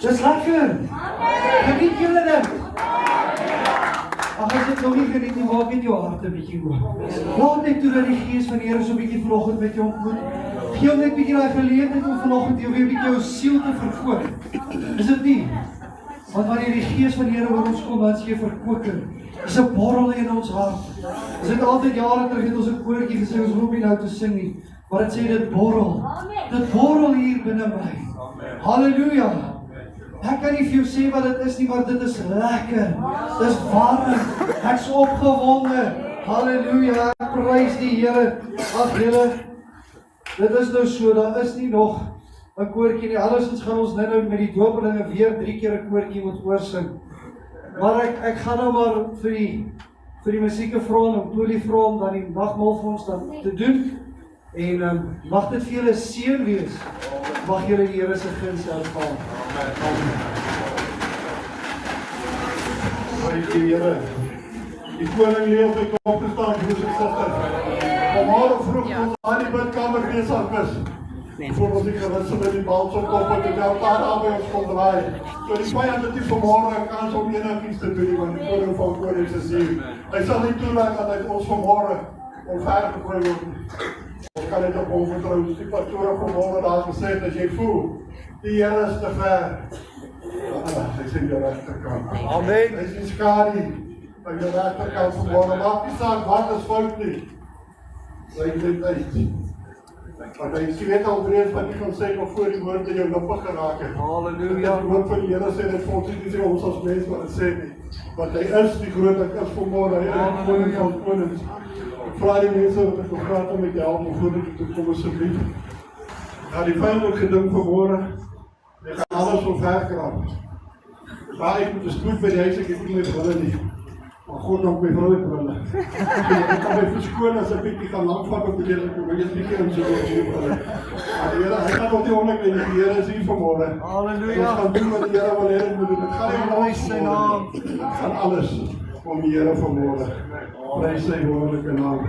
Dis lekker. Geniet julle dit. Ag, as dit nog nie geniet nie, maak net jou hart 'n bietjie oop. Laat net toe dat die Gees van die Here so 'n bietjie vanoggend met jou ontmoet. Gee hom net 'n bietjie daai geleentheid om vanoggend weer 'n bietjie jou siel te verkoop. Is dit nie? Want wanneer die Gees van die Here oor ons kom, dan is jy verkoker. Dis 'n borrel in ons hart. Ons het altyd jare terug het ons 'n koortjie gesê, ons hoef nie nou te sing nie, maar dit sê dit borrel. Dit borrel hier binne my. Halleluja. Ek kan nie vir jou sê wat dit is nie, maar dit is lekker. Dis warm. Ek's opgewonde. Halleluja. Ek prys die Here. Ag julle, dit is nou so, daar is nie nog 'n koortjie nie. Andersins gaan ons nou met die doopelinge weer 3 keer 'n koortjie moet oorsing. Maar ek gaan nou maar vir die musieke vra om Toli vra om dan die nagmaal vir ons dan te doen. En mag dit vir julle seën wees. Mag julle die Here se guns ervaar. Amen. Prys die Here. Die koning leef op die kop gestaan, broers en susters. Vanmôre vroeg ons aan die bidkamer besig is. Voor ons die gewisse met die bal so kop en die altaar daar by ons kom draai. So die vyand het nie vanmôre kans om enigiets te doen, want die koning van konings is hier. Hy sal nie toelaat dat hy ons vanmôre omvergegooi word. Ons kan net op hom vertrou. Die pastoor vanmôre daar gesê, as jy voel, die Here is te ver. Hy sê die regterkant. Amen. Hy sê skadu by die regterkant vanmôre. Maak nie saak wat is fout nie. Hy dit uit. Want hy weet al breed wat hy gaan sê nog voor die woord in jou lippe geraak het. Halleluja. Die woord van die Here sê dit vir ons nie sê ons as mens wat dit sê nie. Want hy is die groot ek is vanmôre. Hy is die koning van konings. Ek vra die mense wat ek nog praat om met jou help om voor dit te kom asseblief. Ja, die vyandelijke ding vanmôre, jy gaan alles omverkrap. Waar ek moet spoed by die huis, ek het nie my brille nie. Maar God dank my vrou het brille. Ek kan my verskoon as ek bietjie gaan langvat op die hele kom. Ek is bietjie om so op die brille. Maar die Here, hy gaan nog nie onlik nie. Die Here is hier vanmôre. Halleluja. Ons gaan doen wat die Here wil hê ons moet doen. Dit gaan nie om Prys sy naam. dit gaan alles om die Here vanmôre. Prys sy wonderlike naam.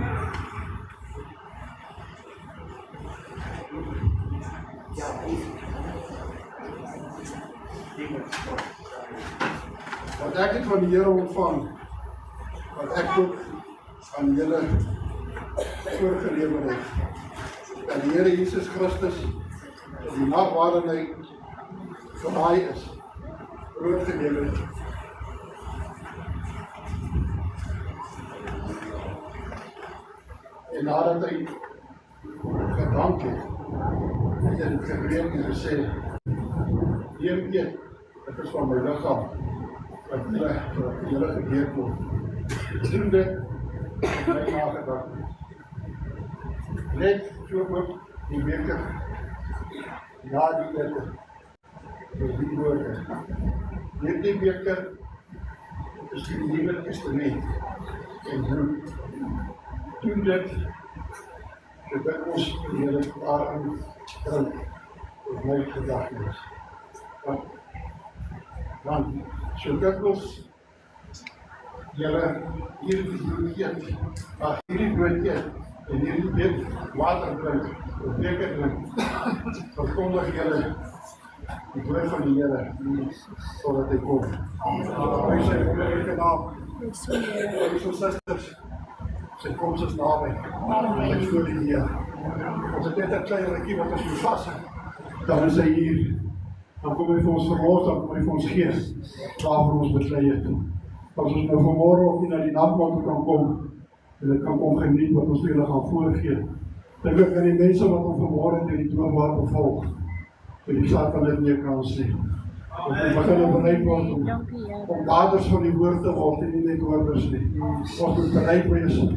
Wat ek het van die Here ontvang, wat ek ook aan julle voorgelewer het, dat die Here Jesus Christus die nag waarin hy verraai is, brood geneem het. En nadat hy gedank het, het hy dit gebreek en gesê, neem eet, dit is van my liggaam, wat julle gegeet word. Doen dit in my nagedagte. Net so ook die beker na die ete met die woorde. Neem die beker, dit is die Nuwe Testament en doen dit sodat ons die Here daarin drink op my gedagtes. Want sodat ons julle hierdie brood eet, hierdie brood eet en hierdie water drink, of beker drink, verkondig julle die woord van die Here, sodat hy kom. Hy sê, wonderlike naam, broers en susters, sy koms is naby, hy is voor die Heer. Ons het net 'n klein rukkie wat ons moet vashou, dan is hy hier. Dan kom hy vir ons verlos, dan kom hy vir ons gees, waarvoor ons beklei het. As ons nou vanmôre ook nie na die nagmaal kan kom, en dit kan kom geniet wat ons vir julle gaan voorgee. Dink ek aan die mense wat ons vanmôre deur die doopwater volg. En die saak kan dit nie 'n kans nie. Ons begin bereid word om daders van die woord te word en nie net hoorders nie. Ons moet bereid wees om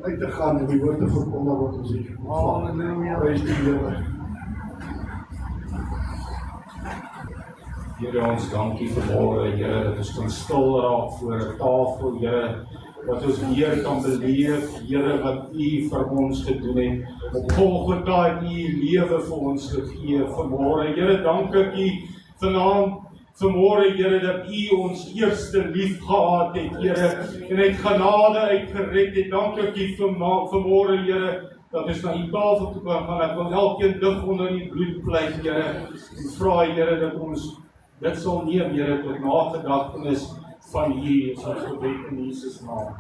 uit te gaan en die woord te verkondig wat ons hier ontvang. Prys die Here. Here, ons dankie vanmôre, Here, dat ons kan stil raak voor 'n tafel, Here, dat ons weer kan beleef, Here, wat U vir ons gedoen het. Op Golgotha het U lewe vir ons gegee vanmôre. Here, dank ek U vanaand, vanmôre, Here, dat U ons eerste lief gehad het, Here, en uit genade uitgered het. Dank ek U vanmôre, Here, dat ons na die tafel toe kan gaan. Ek wil elkeen lig onder die bloedvlek, Here, en vra, Here, dat ons dit sal neem, Here, tot nagedagtenis van U, is ons gebed in Jesus naam.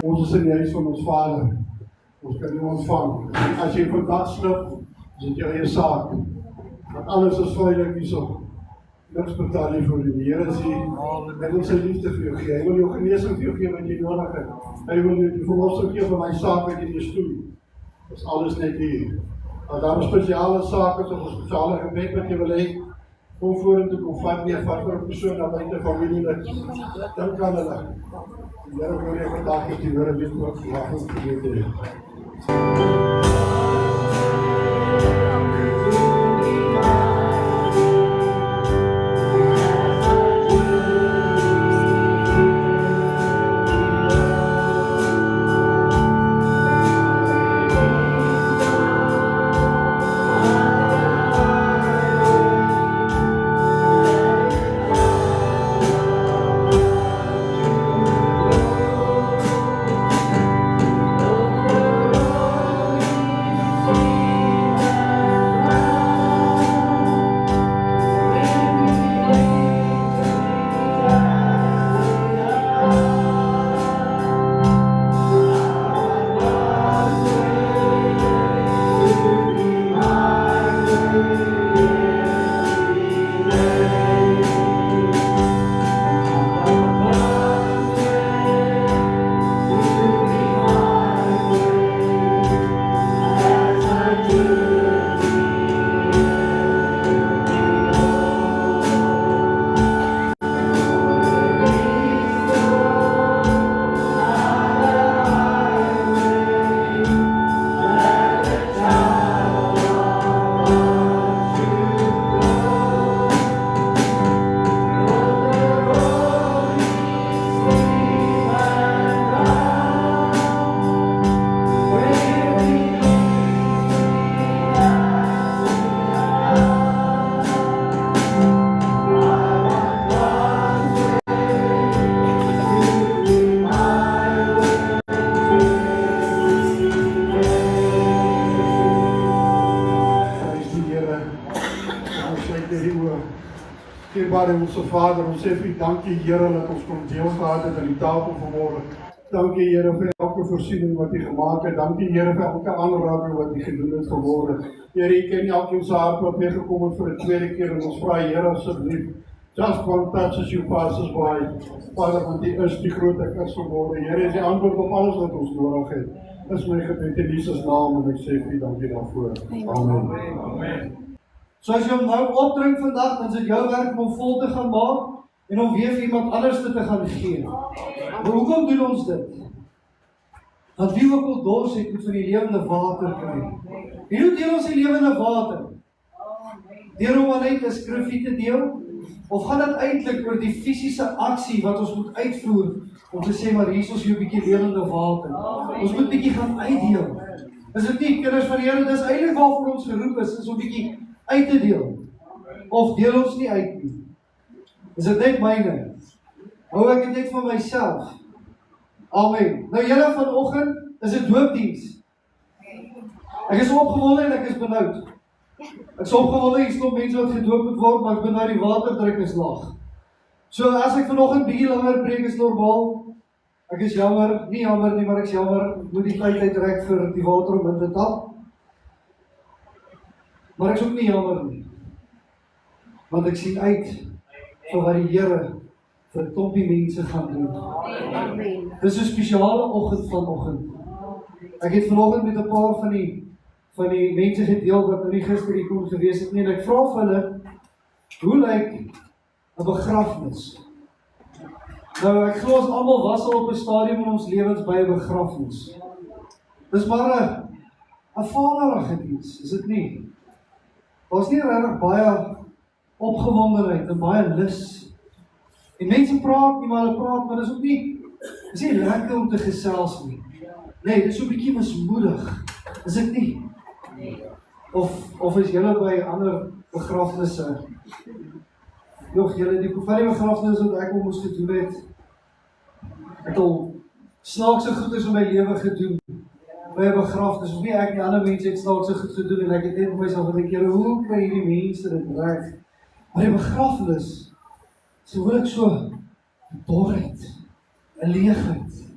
Ons is in die huis van ons Vader. Ons kan nie ontvang. As jy vandag slip, is dit jou eie saak. Want alles is veilig hierso. Niks betaal jy vir die Here is hier. Hy wil sy liefde vir jou gee. Hy wil jou genesing vir jou gee wat jy nodig het. Hy wil jou die verlossing gee van my saak wat jy in jou stoel. Dit is alles net hier. As daar 'n spesiale saak is of 'n spesiale gebed wat jy wil hê, kom vorentoe, kom vat vir 'n persoon na buite familielid. Dan kan hulle. Die Here wil jou vandag hê die Here weet wat jy wag om te doen. Vader, onze Vader, ons sê vir U dankie Here dat ons kon deel gehad het aan die tafel vanmôre. Dankie Here vir elke voorsiening wat U gemaak het. Dankie Here vir elke aanraking wat U gedoen het vanmôre. Here, U ken elkeen se hart wat weer gekom het vir 'n tweede keer en ons vra Here asseblief, just one touch as you pass us by. Vader, want U is die groot ek is vanmôre. Here, is die antwoord op alles wat ons nodig het. Dis my gebed in Jesus naam en ek sê vir U dankie daarvoor. Amen. So as jy hom nou opdrink vandag, dan is dit jou werk om hom vol te gaan maak en om weer vir iemand anders te gaan gee. Maar hoekom doen ons dit? Want wie ook al dors het, moet van die lewende water kry. En hoe deel ons die lewende water? Deur om net 'n skrifgie te deel? Of gaan dit eintlik oor die fisiese aksie wat ons moet uitvoer om te sê, maar hier is ons hier 'n bietjie lewende water. Ons moet bietjie gaan uitdeel. Is dit nie, kinders van die Here, dis eintlik waarvoor ons geroep is om bietjie uit te deel. Of deel ons nie uit nie? Is dit net myne? Hou ek dit net vir myself? Amen. Nou julle vanoggend is dit doopdiens. Ek is opgewonde en ek is benoud. Ek is opgewonde, hier is nog mense wat gedoop moet word, maar ek ben nou die waterdruk is laag. So as ek vanoggend bietjie langer preek is normaal, ek is jammer, nie jammer nie, maar ek is jammer, ek moet die tyd uitrek vir die water om in te tap. Maar ek is ook nie jammer nie, want ek sien uit vir wat die Here vir 'n klompie mense gaan doen. Dis 'n spesiale oggend vanoggend. Ek het vanoggend met 'n paar van die mense gedeel wat nou nie gister hier kon gewees het nie, en ek vra vir hulle, hoe lyk 'n begrafnis? Nou ek glo ons almal was al op 'n stadium in ons lewens by 'n begrafnis. Dis maar 'n vaderlike diens, is dit nie? Daar's nie regtig baie opgewondenheid en baie lus. En mense praat nie, maar hulle praat, maar dis ook nie, dis nie lekker om te gesels nie. Nee, dis so 'n bietjie mismoedig. Is dit nie? Of is julle by ander begrafnisse? Nog julle, die begrafnisse wat ek al moes gedoen het, ek het al snaakse goeders in my lewe gedoen. By 'n begrafnis, of nie ek nie, ander mense het snaakse goed gedoen en ek het net vir myself gedink, hoe kry hierdie mense dit reg? Maar die begrafnis, so hoor ek so 'n dorheid, 'n leegheid.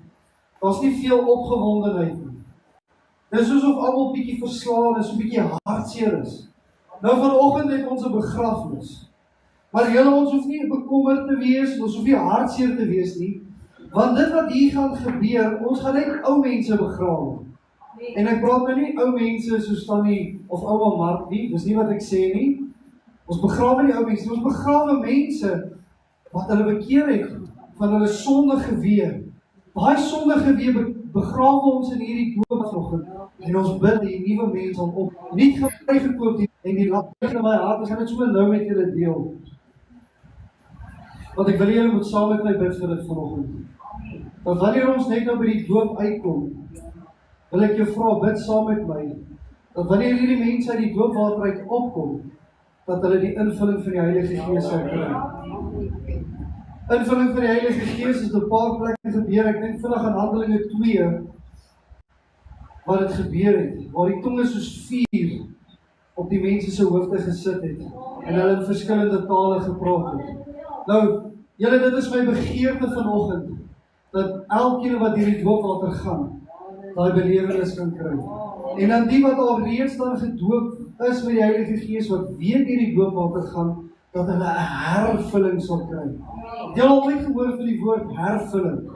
Daar's nie veel opgewondenheid nie. Dis soos of almal bietjie verslaan is, so bietjie hartseer is. Nou vanoggend het ons 'n begrafnis. Maar julle, ons hoef nie bekommerd te wees, ons hoef nie hartseer te wees nie, want dit wat hier gaan gebeur, ons gaan net ou mense begrawe. En ek praat nou nie ou mense soos Tannie of ouma Mark nie, dis nie wat ek sê nie. Ons begrawe nie ou mense, ons begrawe mense wat hulle bekeer het van hulle sondige weë. Daai sondige weë begrawe ons in hierdie doop vanoggend en ons bid die nuwe mens om op, nie vrygekoop nie, en die laat in my hart, ek gaan dit so nou met julle deel. Want ek wil julle moet saam met my bid vir dit vanoggend. Want wanneer ons net nou by die doop uitkom, wil ek jou vra, bid saam met my, dat wanneer hierdie mense uit die doopwater uit opkom, dat hulle die invulling van die Heilige Gees sal kry. Invulling van die Heilige Gees is op 'n paar plekke gebeur. Ek dink vinnig aan Handelinge 2, waar dit gebeur het, waar die tonge soos vuur op die mense se hoofde gesit het, en hulle in verskillende tale gepraat het. Nou, julle, dit is my begeerte vanoggend, dat elkeen wat hierdie doopwater gaan, daai belewenis kan kry. En dan die wat al reeds dan gedoop is met die Heilige Gees, wat weer hierdie doopwater gaan, dat hulle 'n hervulling sal kry. Jy al ooit gehoor van die woord hervulling?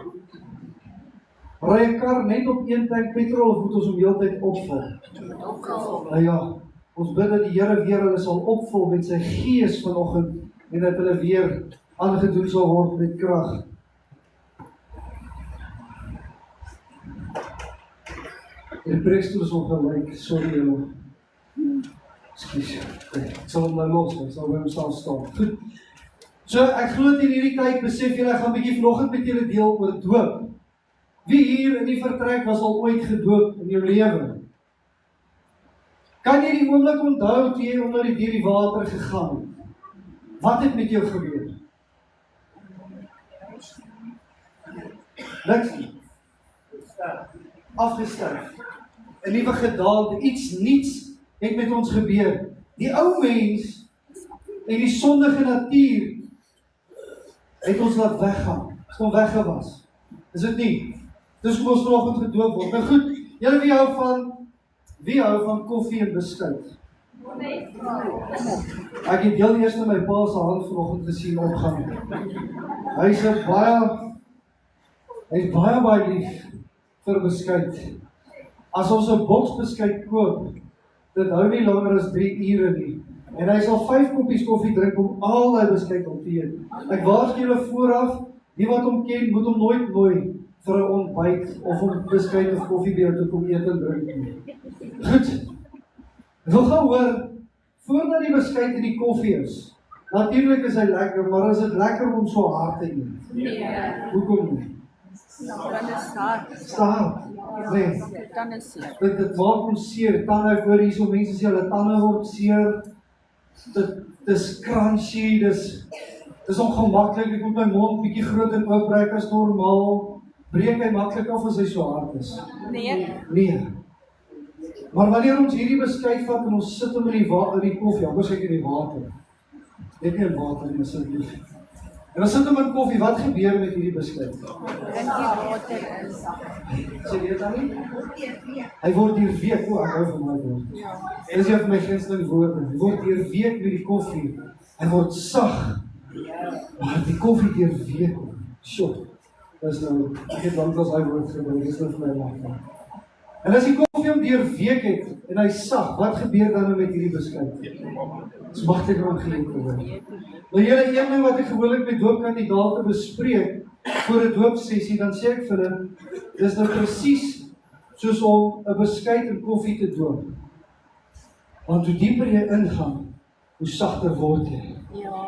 Ry 'n kar net op een tank petrol of moet ons hom heeltyd opvul? Nou ja, ons bid dat die Here weer hulle sal opvul met sy Gees vanoggend en dat hulle weer aangedoen sal word met krag. Die preekstoel is ongelyk, sorry julle. Ekskuus. Ek sal hom nou los, ek sal by hom staan. Goed. So ek glo dat in hierdie tyd besef julle, ek gaan 'n bietjie vanoggend met julle deel oor doop. Wie hier in die vertrek was al ooit gedoop in jou lewe? Kan jy die oomblik onthou toe jy onder die water gegaan het? Wat het met jou gebeur? Niks nie. Afgesterf. 'n Nuwe gedaante, iets niets het met ons gebeur. Die ou mens en die sondige natuur het ons laat weggaan. Ons kon weggewas. Is dit nie? Dis kom ons vanoggend gedoop word. Nou goed, julle wie hou van koffie en beskuit? Ek het heel eers my pa se hand vanoggend gesien opgaan. Hy is baie lief vir beskuit. As ons 'n boks beskuit koop, dit hou nie langer as 3 ure nie. En hy sal 5 koppies koffie drink om al die beskuit op te eet. Ek waarsku julle vooraf, die wat hom ken, moet hom nooit nooi vir 'n ontbyt of om beskuit of koffie by jou te kom eet en drink nie. Goed. Ek wil gou hoor, voordat die beskuit in die koffie is, natuurlik is hy lekker, maar is dit lekker om so hard te eet? Nee. Hoekom nie? Dan is hard. Staat. Nee. Dan is seer. Dit maak ons seer. Tande voor hier, so mense sê hulle tande word seer. Dis crunchy, dis ongemaklik. Ek moet my mond bietjie groot en oop breek as normaal. Breek hy maklik af as hy so hard is? Nee. Maar wanneer ons hierdie beskuit vat en ons sit hom in die koffie, anders ek in die water. Net nie in water nie, asseblief. En dan sit hom in koffie, wat gebeur met hierdie beskuit? En die water is. Sê jy dit dan nie? Hy word deurweek, ek hou van my woord. En dis een van my gunsteling woorde. Hy word deurweek met die koffie. Hy word sag. Maar die koffie deurweek. Sjoe. Dis nou, ek het lanklaas hy woord gebruik, dis nou vir my lang. En as die koffie hom deurweek het, en hy sag, wat gebeur dan met hierdie beskuit? Dis maklik om geëet te word. Nou julle, een ding wat ek gewoonlik met doopkandidate bespreek, voor 'n doopsessie, dan sê ek vir hulle, dis nou presies soos om 'n beskuit en koffie te doop. Want hoe dieper jy ingaan, hoe sagter word jy.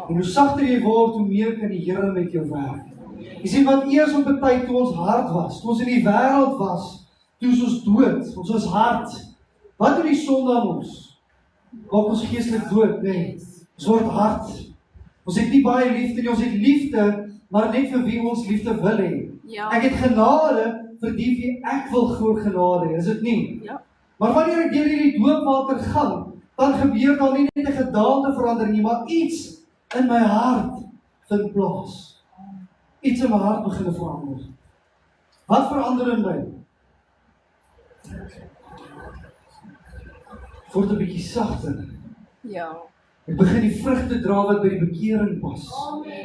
En hoe sagter jy word, hoe meer kan die Here met jou werk. Jy sien, wat eers op 'n tyd toe ons hard was, toe ons in die wêreld was, toe ons dood, ons was hard. Wat doen die sonde aan ons? Maak ons geestelik dood, nee. Ons word hard. Ons het nie baie liefde nie, ons het liefde, maar net vir wie ons liefde wil hê. Ek het genade vir die wie ek wil groot genade, is dit nie? Maar wanneer ek deur hierdie doopwater gaan, dan gebeur daar nie net 'n gedaanteverandering nie, maar iets in my hart vind plaas. Iets in my hart begin verander. Wat verander in my? Word 'n bietjie sagter. Ek begin die vrugte dra wat by die bekering pas.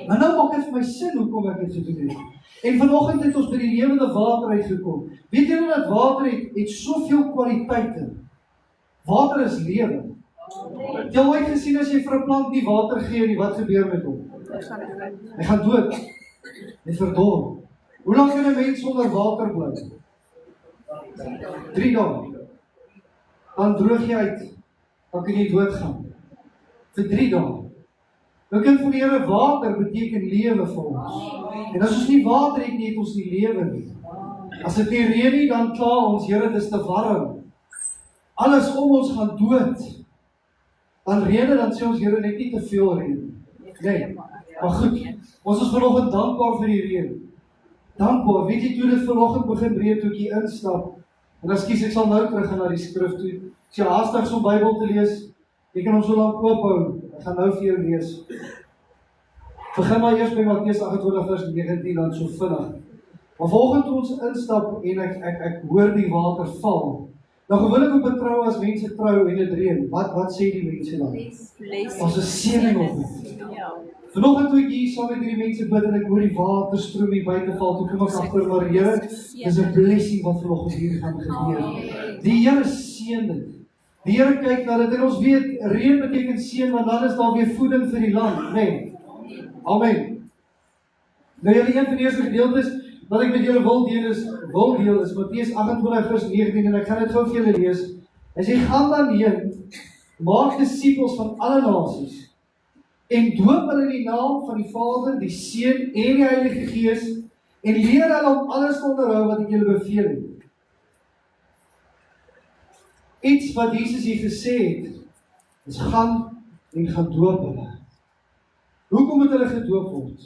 Maar nou maak dit vir my sin hoekom ek dit gedoen het. En vanoggend het ons by die lewende water uitgekom. Weet julle dat water het soveel kwaliteite? Water is lewe. Jy het ooit gesien as jy vir 'n plant nie water gee nie, wat gebeur met hom? Hy gaan dood. Hy verdor. Hoe lank kan 'n mens sonder water bly? 3 dae. Dan droog jy uit. Dan kan jy doodgaan. Vir 3 dae. Nou kind van die Here, water beteken lewe vir ons. En as ons nie water het nie, het ons nie lewe nie. As dit nie reën nie, dan kla ons, Here, dis te warm. Alles om ons gaan dood. Dan reën dit, dan sê ons, Here, net nie te veel reën. Nee, maar goed, ons is vanoggend dankbaar vir die reën. Dankbaar, weet jy, toe dit vanoggend begin reën, toe ek hier instap, en as ek sal nou terug gaan na die skrif toe, as jy haastig so Bybel te lees, jy kan hom so lank oophou, ek gaan nou vir jou lees. Begin maar eers by Matteus 28 vers 19, dan so vinnig. Maar volgens ons instap en ek hoor die water val, nou gewoonlik op 'n trou as mense trou en dit reën, wat sê die mense dan? Ons is seëning op dit. Vanoggend toe ek hier saam met hierdie mense bid en ek hoor die water stroom hier buite val, toe kom ek agter, maar Here, dis 'n blessing wat vanoggend hier gaan gebeur. Die Here seën dit. Die Here kyk na dit en ons weet, reën beteken seën, want dan is daar weer voeding vir die land, nee. Amen. Nou julle een van die eerste gedeeltes wat ek met julle wil deel is Matteus 28 vers 19 en ek gaan dit gou vir julle lees. Hy sê, gaan dan heen, maak disippels van alle nasies en doop hulle in die naam van die Vader, die Seun en die Heilige Gees en leer hulle om alles te onderhou wat ek julle beveel het. Iets wat Jesus hier gesê het, is gaan en gaan doop hulle. Hoekom moet hulle gedoop word?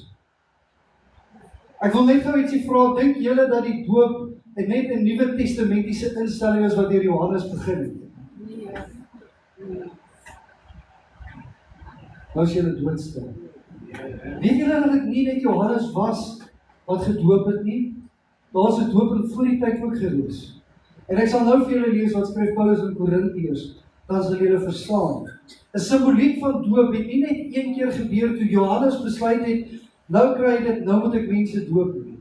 Ek wil net gou ietsie vra, dink julle dat die doop net 'n Nuwe Testamentiese instelling is wat deur Johannes begin het? Nou is julle doodstil. Weet julle dat dit nie net Johannes was wat gedoop het nie? Daar is 'n doop voor die tyd ook gewees. En ek sal nou vir julle lees wat skryf Paulus in Korintiërs, dan sal julle verstaan. 'n Simboliek van doop het nie net een keer gebeur toe Johannes besluit het, nou kry hy dit, nou moet ek mense doop nie.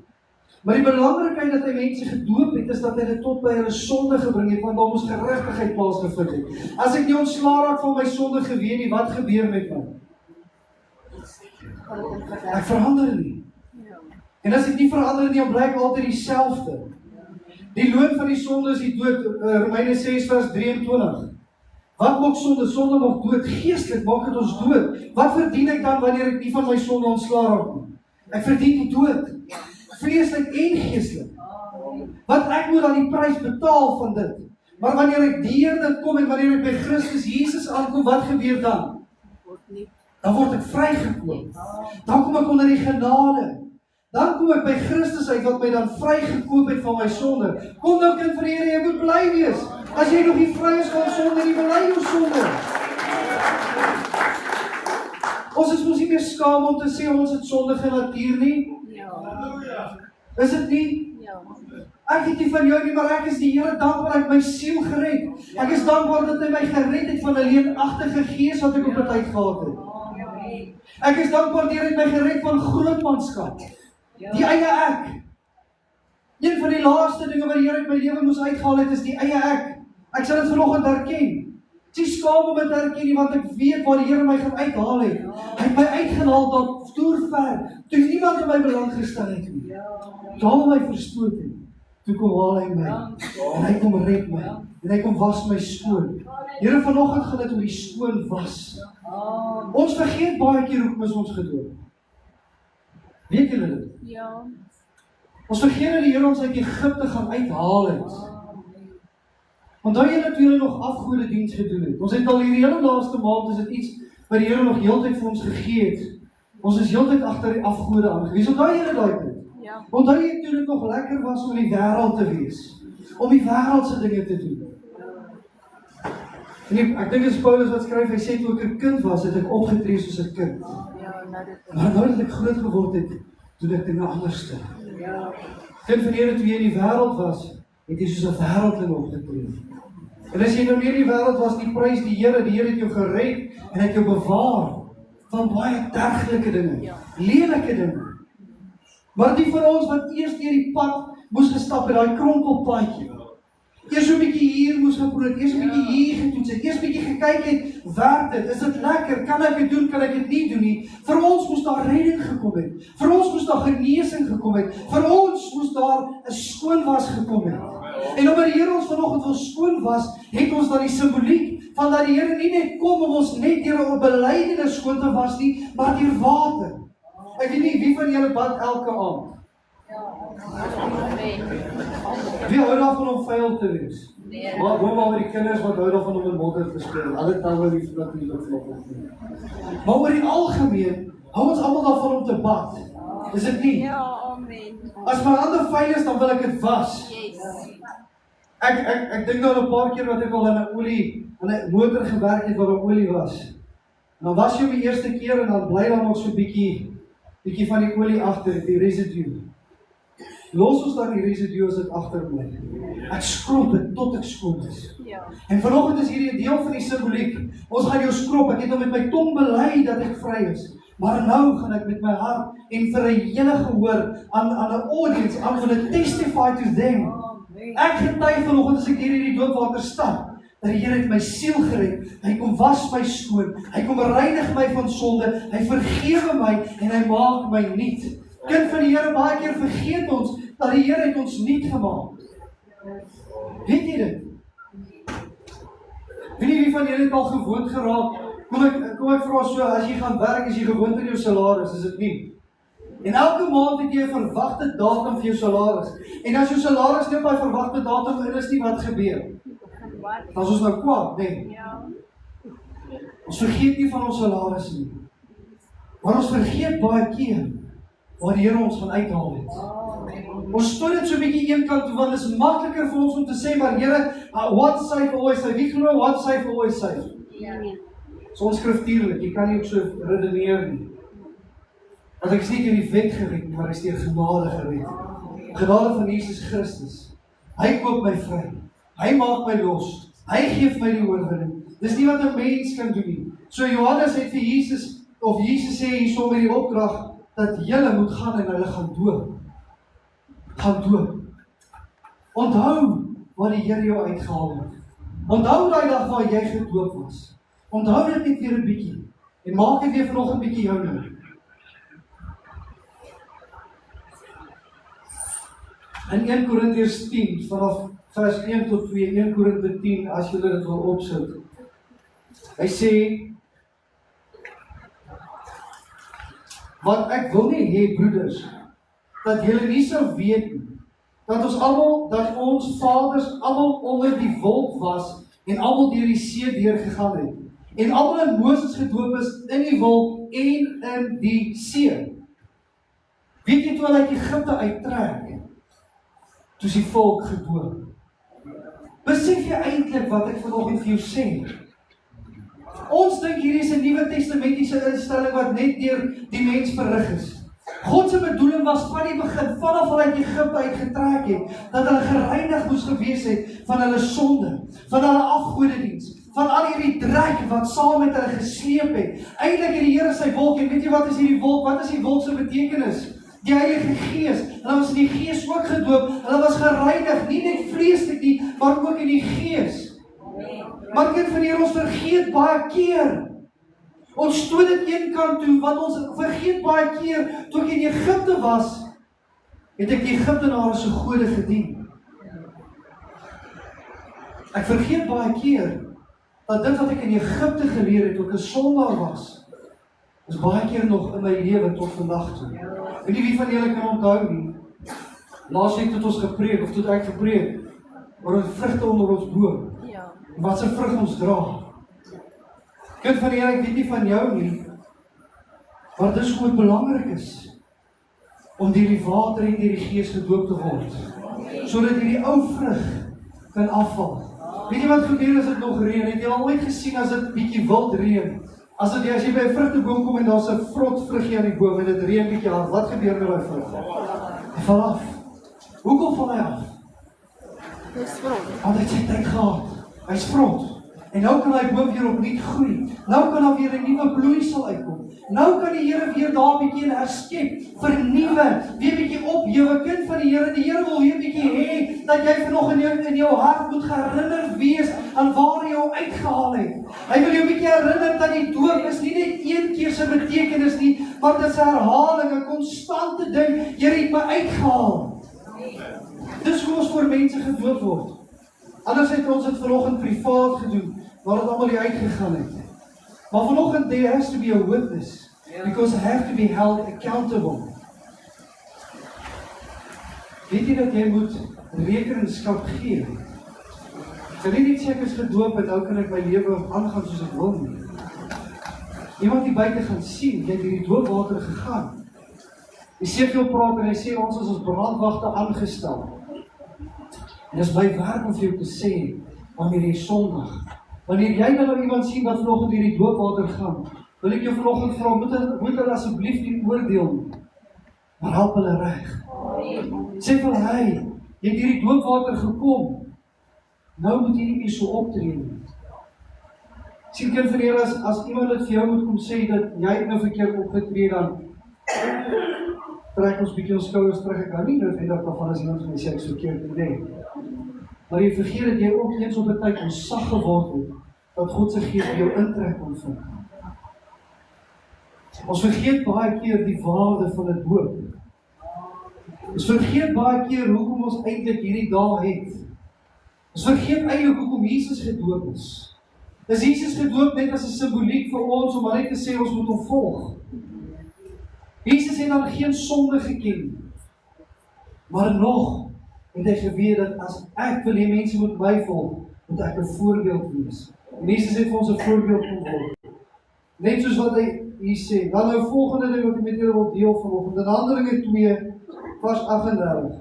Maar die belangrikheid dat hy mense gedoop het, is dat hy dit tot by hulle sonde gebring het, want daar moes geregtigheid plaasgevind het. As ek nie ontslae raak van my sonde geween nie, wat gebeur met my? Ek verander nie. En as ek nie verander nie, dan bly ek altyd dieselfde. Die loon van die sonde is die dood, Romeine 6 vers 23. Wat maak sonde? Sonde maak dood. Geestelik maak dit ons dood. Wat verdien ek dan wanneer ek nie van my sonde ontslae raak nie? Ek verdien die dood. Vleeslik en geestelik. Want ek moet dan die prys betaal van dit. Maar wanneer ek deur dit kom en wanneer ek by Christus Jesus aankom, wat gebeur dan? Dan word ek vrygekoop. Dan kom ek onder die genade. Dan kom ek by Christus uit wat my dan vrygekoop het van my sonde. Kom nou kind van die Here, jy moet bly wees. As jy nog nie vry is van sonde, nie bely jou sonde. Ons is mos nie meer skaam om te sê ons het sondige natuur nie. Is dit nie? Ek het nie van jou nie, maar ek is die Here dankbaar dat ek my siel gered. Ek is dankbaar dat hy my gered het van 'n leenagtige gees wat ek op 'n tyd gehad het. Ek is dankbaar dat hy my gered van grootmanskap. Die eie ek. Een van die laaste dinge wat die Here uit my lewe moes uitgehaal het, is die eie ek. Ek sal dit vanoggend herken. Ek is skaam om dit te herken nie, want ek weet waar die Here my gaan uithaal het. Hy het my uitgehaal tot toerver, toe niemand in my belang gestel het nie. Toe hom my verstoot het, toe kom haal hy my. En hy kom red my. En hy kom was my skoon. Here, vanoggend gaan dit oor die skoon was. Ons vergeet baie keer hoe is ons gedoop. Weet julle dit? Ja. Ons vergeet dat die Here ons uit Egipte gaan uithaal het. Onthou julle toe hulle nog afgodediens gedoen het. Ons het al hierdie hele laaste maand, is dit iets wat die Here nog heeltyd vir ons gegee het. Ons is heeltyd agter die afgode aangewees. Onthou julle daai tyd? Ja. Onthou jy toe dit nog lekker was om in die wêreld te wees? Om die wêreldse dinge te doen? En ek dink dit is Paulus wat skryf, hy sê toe ek 'n kind was, het ek opgetree soos 'n kind. Maar nou dat ek groot geword het, doen ek dinge anderste. Kind van die Here, toe jy in die wêreld was, het jy soos 'n wêreldling opgetree. En as jy nou nie in die wêreld was, die prys die Here het jou gered en het jou bewaar van baie terglike dinge, lelike dinge. Maar die van ons wat eers deur die pad moes gestap het, daai krompelpaadjie. Eers so 'n bietjie hier moes geproe het, eers 'n bietjie hier getoets het, eers 'n bietjie gekyk het, werk dit, is dit lekker, kan ek dit doen, kan ek dit nie doen nie. Vir ons moes daar redding gekom het, vir ons moes daar genesing gekom het, vir ons moes daar 'n skoonwas gekom het. En omdat die Here ons vanoggend wil skoon was, het ons dan die simboliek van dat die Here nie net kom om ons net deur 'n belydenis skoon te was nie, maar deur water. Ek weet nie wie van julle bad elke aand. Wie hou daarvan om vuil te wees? Maar hoor maar die kinders wat hou daarvan om in modder te speel. Hulle tel wel die natuurlik vanoggend nie. Maar oor die algemeen hou ons almal daarvan om te bad. Is dit nie? Ja, amen. As my hande vuil is, dan wil ek dit was. Ek dink nou 'n paar keer wat ek al in 'n motor gewerk het waar daar olie was. En dan was jy op die eerste keer en dan bly daar nog so 'n bietjie van die olie agter, die residue. Los ons dan die residue as dit agterbly. Ek skrob dit tot ek skoon is. Ja. En vanoggend is hierdie 'n deel van die simboliek. Ons gaan jou skrob. Ek het nou met my tong bely dat ek vry is. Maar nou gaan ek met my hart en vir 'n hele gehoor aan 'n audience, I'm going to testify to them. Ek getuig vanoggend as ek hier in die doopwater stap, dat die Here het my siel gered. Hy kom was my skoon. Hy kom reinig my van sonde. Hy vergewe my en hy maak my nuut. Kind van die Here, baie keer vergeet ons dat die Here het ons nuut gemaak. Weet jy dit? Weet jy wie van julle het al gewoond geraak? Kom ek vra so, as jy gaan werk, is jy gewoond aan jou salaris, is dit nie? En elke maand het jy 'n verwagte datum vir jou salaris. En as jou salaris nie op daai verwagte datum is nie, wat gebeur? Dan is ons nou kwaad, nee. Ja. Ons vergeet nie van ons salaris nie. Maar ons vergeet baie keer waar die Here ons gaan uithaal het. Ons stoot dit so 'n bietjie een kant toe, want dit is makliker vir ons om te sê, maar Here, what save always save. Wie glo what save always save? Ja. So ons skriftuurlik, jy kan nie ook so redeneer nie. Want ek is nie deur die wet gered, maar ek is deur genade gered. Genade van Jesus Christus. Hy koop my vry. Hy maak my los. Hy gee my die oorwinning. Dis nie wat 'n mens kan doen nie. So Johannes het vir Jesus, of Jesus sê hierso met die opdrag, dat julle moet gaan en hulle gaan doop. Gaan doop. Onthou waar die Here jou uitgehaal het. Onthou daai dag waar jy gedoop was. Onthou dit net weer 'n bietjie. En maak dit weer vanoggend 'n bietjie joune. In 1 Korintiërs 10, vanaf vers 1 tot 2, 1 Korintiërs 10, as julle dit wil opsit. Hy sê, want ek wil nie hê, broeders, dat julle nie sou weet nie, dat ons vaders almal onder die wolk was en almal deur die see deurgegaan het. En almal in Moses gedoop is in die wolk en in die see. Weet jy toe hulle uit Egipte uittrek, toe is die volk gedoop. Besef jy eintlik wat ek vanoggend vir jou sê? Ons dink hierdie is 'n Nuwe Testamentiese instelling wat net deur die mens verrig is. God se bedoeling was van die begin, vanaf hulle uit Egipte uitgetrek het, dat hulle gereinig moes gewees het van hulle sonde, van hulle afgodediens, van al hierdie drek wat saam met hulle gesleep het. Eintlik het die Here sy wolk, en weet jy wat is hierdie wolk? Wat is die wolk se betekenis? Die Heilige Gees. Hulle was in die Gees ook gedoop. Hulle was gereinig, nie net vleeslik nie, maar ook in die Gees. Maar kind van die Here, ons vergeet baie keer. Ons stoot dit een kant toe, want ons vergeet baie keer, toe ek in Egipte was, het ek die Egiptenare se gode gedien. Ek vergeet baie keer, dat dit wat ek in Egipte geleer het, toe ek 'n sondaar was, is baie keer nog in my lewe tot vandag toe. Weet nie wie van julle kan onthou nie, laasweek het ons gepreek, of toe ek gepreek, oor ons vrugte onder ons boom, en wat se vrug ons dra. Kind van die Here, ek weet nie van jou nie, maar dis hoe dit belangrik is, om deur die water en deur die Gees gedoop te word, sodat hierdie ou vrug kan afval. Weet jy wat gebeur as dit nog reën? Het jy al ooit gesien as dit bietjie wild reën? As jy by 'n vrugteboom kom en daar's 'n vrot vruggie aan die boom en dit reën bietjie hard, wat gebeur met daai vrug? Hy val af. Hoekom val hy af? Dis vrot. Want hy het sy tyd gehad. Hy's vrot. En nou kan hy boom weer opnuut groei. Nou kan daar weer 'n nuwe bloeisel uitkom. Nou kan die Here weer daar 'n bietjie herskep, vernuwe, weer 'n bietjie ophewe. Kind van die Here wil weer 'n bietjie hê dat jy vanoggend in jou hart moet herinner wees aan waar hy jou uitgehaal het. Hy wil jou 'n bietjie herinner dat die doop is nie net een keer se betekenis nie, maar dit is 'n herhaling, 'n konstante ding. Here het my uitgehaal. Dis hoe ons voor mense gedoop word. Anders het ons dit vanoggend privaat gedoen, waar dit almal hier uitgegaan het. Maar vanoggend, there has to be a witness, because I have to be held accountable. Weet jy dat jy moet rekenskap gee? Ek kan nie net sê ek is gedoop en nou kan ek my lewe aangaan soos ek wil nie. Iemand die buite gaan sien, jy het hierdie doopwater gegaan. Esegiel praat en hy sê ons is as brandwagte aangestel. En dis my werk om vir jou te sê, wanneer jy sondig, wanneer jy nou iemand sien wat vanoggend deur die doopwater gaan, wil ek jou vanoggend vra, moet hulle asseblief nie oordeel nie, maar help hulle reg. Sê vir hy, jy het deur die doopwater gekom, nou moet jy nie meer so optree nie. Sien kind van die Here, as iemand dit vir jou moet kom sê, dat jy nou verkeerd opgetree, dan trek ons bietjie ons skouers terug. Ek kan nie noodwendig daarvan as iemand vir my sê ek is verkeerd nie. Maar jy vergeet dat jy ook eens op 'n tyd ontsag geword het, dat God se Gees by jou intrek kon vind. Ons vergeet baie keer die waarde van 'n doop. Ons vergeet baie keer hoekom ons eintlik hierdie dae het. Ons vergeet eintlik hoekom Jesus gedoop is. Is Jesus gedoop net as 'n simboliek vir ons, om net te sê ons moet hom volg? Jesus het dan geen sonde geken, maar nog het hy geweet dat as ek wil hê mense moet my volg, moet ek 'n voorbeeld wees. En Jesus het vir ons 'n voorbeeld kom word. Net soos wat hy hier sê. Dan nou volgende ding wat ek met julle wil deel vanoggend, in Handelinge 2 vers 38.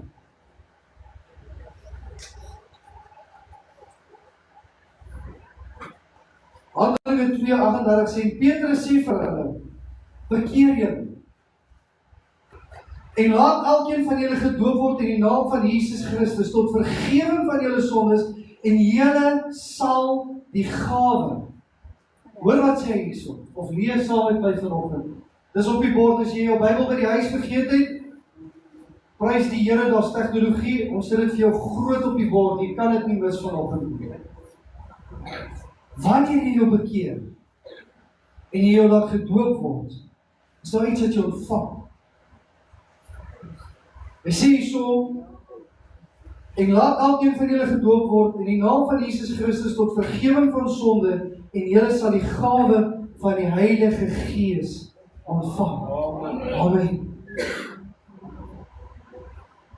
Handelinge 2:38 sê, Petrus sê vir hulle, bekeer julle En laat elkeen van julle gedoop word in die naam van Jesus Christus tot vergewing van julle sondes en julle sal die gawe. Hoor wat sê hy hierso, of lees saam met my vanoggend. Dis op die bord, as jy jou Bybel by die huis vergeet het, prys die Here, daar's tegnologie, ons sit dit vir jou groot op die bord, jy kan dit nie mis vanoggend nie. Wanneer jy jou bekeer, en jy jou laat gedoop word, is daar iets wat jy ontvang. Hy sê hierso, en laat elkeen van julle gedoop word in die naam van Jesus Christus tot vergewing van sonde en julle sal die gawe van die Heilige Gees ontvang. Amen.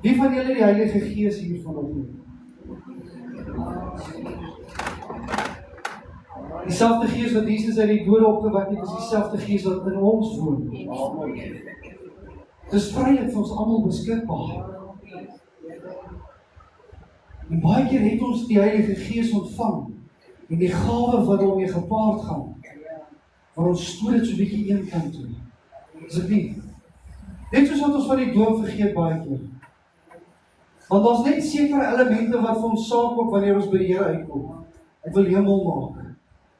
Wie van julle die Heilige Gees hier vanoggend? Dieselfde Gees wat Jesus uit die dode opgewek het, is dieselfde Gees wat in ons woon. Dis vrylik vir ons almal beskikbaar. En baie keer het ons die Heilige Gees ontvang en die gawe wat daarmee gepaard gaan. Maar ons stoot dit so 'n bietjie een kant toe. Is dit nie? Net soos wat ons van die doop vergeet baie keer. Want daar's net sekere elemente wat vir ons saak maak wanneer ons by die Here uitkom. Ek wil hemel maak.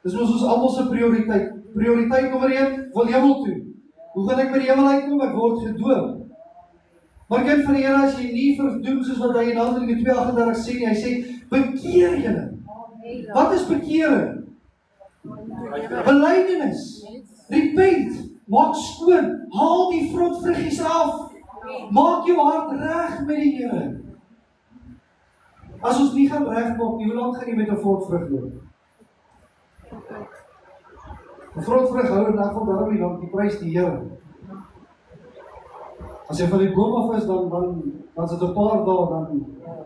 Dis ons almal se prioriteit. Prioriteit nommer 1, wil hemel toe. Hoe gaan ek by die hemel uitkom? Ek word gedoop. Maar kind van die Here, as jy nie verdoen soos wat hy in Handelinge 2:38 sê nie, hy sê, bekeer julle. Wat is bekering? Belydenis. Repent. Maak skoon. Haal die vrotvruggies af. Maak jou hart reg met die Here. As ons nie gaan regmaak nie, hoe lank gaan jy met 'n vrotvrug loop? 'n Vrotvrug hou in dag van daarom nie lank, die prys die Here. As jy van die boom af is, dan sit 'n paar dae,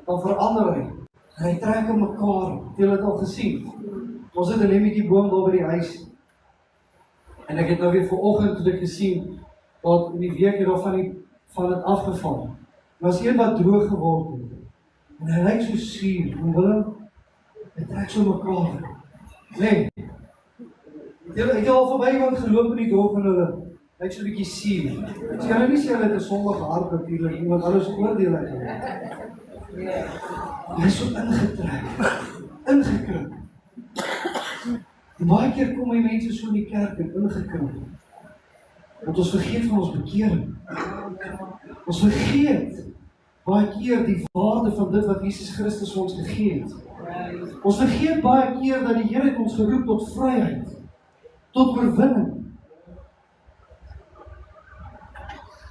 dan verander hy. En hy trek in mekaar. Het julle dit al gesien? Ons het 'n lemmetjieboom daar by die huis. En ek het nou weer vanoggend toe ek gesien, dat in die week het daar van dit afgeval. Er was een wat droog geword het. En hy lyk so suur. En Willem, hy trek so mekaar. Nee. Het jy al verby iemand geloop in die dorp en hulle lyk so 'n bietjie suur. Ek kan nou nie sê hulle het 'n sondige hart natuurlik, iemand alles oordeel uit. Hy is so ingekruk. En baie keer kom die mense so in die kerk en ingekrimp. Want ons vergeet van ons bekering. Ons vergeet baie keer die waarde van dit wat Jesus Christus vir ons gegee het. Ons vergeet baie keer dat die Here het ons geroep tot vryheid, tot oorwinning.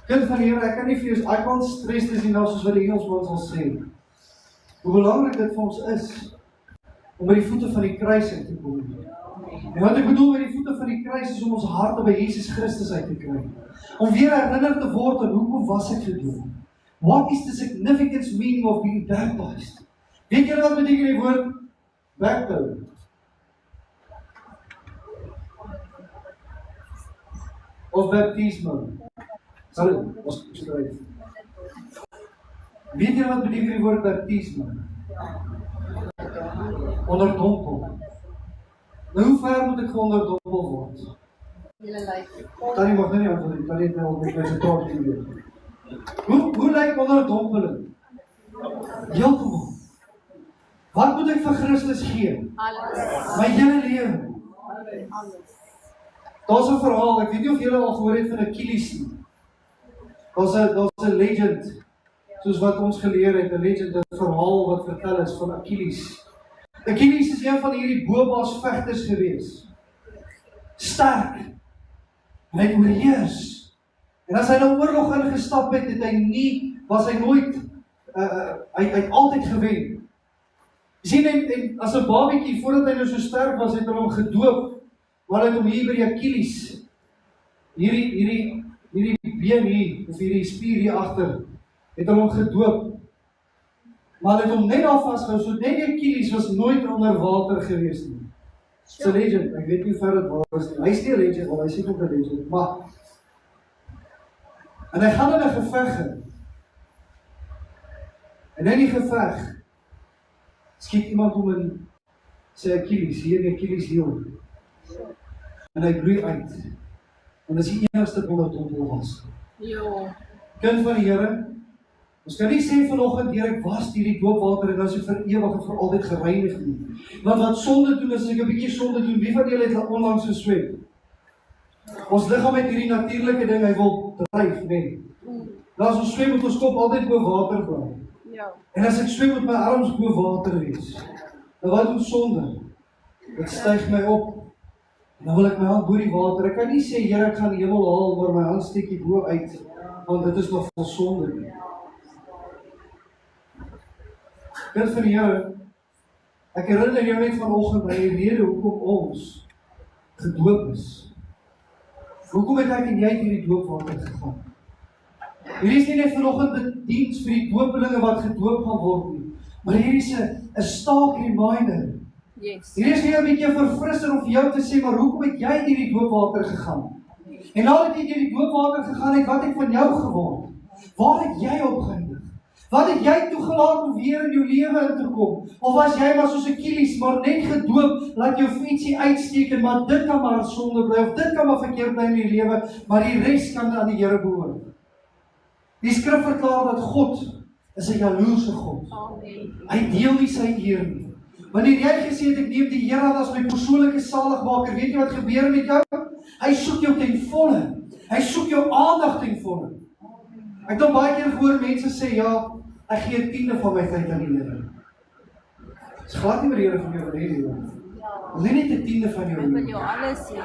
Kind van die Here, ek kan nie vir jou, I can't stress this enough, soos wat die Engelsman sal sê. Hoe belangrik dit vir ons is om by die voete van die kruis uit te kom. En wat ek bedoel by die voete van die kruis is om ons harte by Jesus Christus uit te kry. Om weer herinner te word aan hoekom was ek gedoen? What is the significance meaning of being baptized? Weet julle wat beteken die woord baptized? Of baptisme? Sorry, ons skryf. Weet julle wat beteken die woord baptisme? Onderdompel. Nou hoe ver moet ek geonderdompel word? Tannie mag nie antwoord, Tannie het nou al met my getrokken geweest. Hoe lyk onderdompeling? Heeltemal. Wat moet ek vir Christus gee? Alles. My hele lewe. Daar's 'n verhaal, ek weet nie of julle al gehoor het van Achilles nie. Daar's 'n legend, soos wat ons geleer het, 'n legend, 'n verhaal wat vertel is van Achilles. Achilles is een van hierdie boba's vegters gewees. Sterk. En hy het oorheers. En as hy nou oorlog ingestap het, was hy nooit, hy het altyd gewen. Jy sien, en as 'n babietjie, voordat hy nou so sterk was, het hy hom gedoop, maar hy het hom hier by die Achilles, hierdie been hier, of hierdie spier hier agter, het hom gedoop. Maar hy het hom net daar vasgehou, so net die Achilles was nooit onder water gewees nie. It's a legend, ek weet nie ver het waar is nie. Hy is nie 'n legend, want hy sê ook 'n legend, maar en hy gaan in 'n geveg in. En in die geveg skiet iemand hom in sy Achilles, hier in die Achilles heel. En hy bloei uit. En dis die enigste onderdompel was. Jo. Kind van die Here, ons kan nie sê vanoggend, Here, ek was hierdie doopwater en dan is ek vir ewig en vir altyd gereinig nie. Want wat sonde doen, as ek 'n bietjie sonde doen, wie van julle het onlangs geswem? Ons liggaam het hierdie natuurlike ding, hy wil dryf, nee. Nou as ons swem, moet ons kop altyd bo water bly. Ja. En as ek swem, moet my arms bo water wees. Nou wat doen sonde? Dit styg my op. Nou wil ek my hand bo die water. Ek kan nie sê, Here, ek gaan die hemel haal, maar my hand steek hier bo uit, want dit is nog vol sonde nie. Kind van die Here, ek herinner jou net vanoggend by die rede hoekom ons gedoop is. Hoekom het ek en jy hierdie doopwater gegaan? Hierdie is nie net vanoggend 'n diens vir die doopelinge wat gedoop gaan word nie, maar hier is 'n stark reminder. Yes. Hier is nie 'n bietjie verfrisser om vir jou te sê, maar hoekom het jy hierdie doopwater gegaan? En nadat jy hierdie doopwater gegaan het, wat het van jou geword? Waar het jy opgeëindig? Wat het jy toegelaat om weer in jou lewe in te kom? Of was jy maar soos 'n kielis, maar net gedoop, laat jou ietsie uitsteek en maar dit kan maar sonde bly, of dit kan maar verkeerd bly in die lewe, maar die res kan aan die Here behoort. Die skrif verklaar dat God is 'n jaloerse God. Amen. Hy deel nie sy eer nie. Wanneer jy gesê het, ek neem die Here aan as my persoonlike saligmaker, weet jy wat gebeur met jou? Hy soek jou ten volle. Hy soek jou aandag ten volle. Ek het al baie keer gehoor mense sê, ja, ek gee 'n tiende van my tyd aan die Here. Dit is glad nie wat die Here van jou wil hê nie. Hy wil net 'n tiende van jou Hy wil hê. jou alles hê.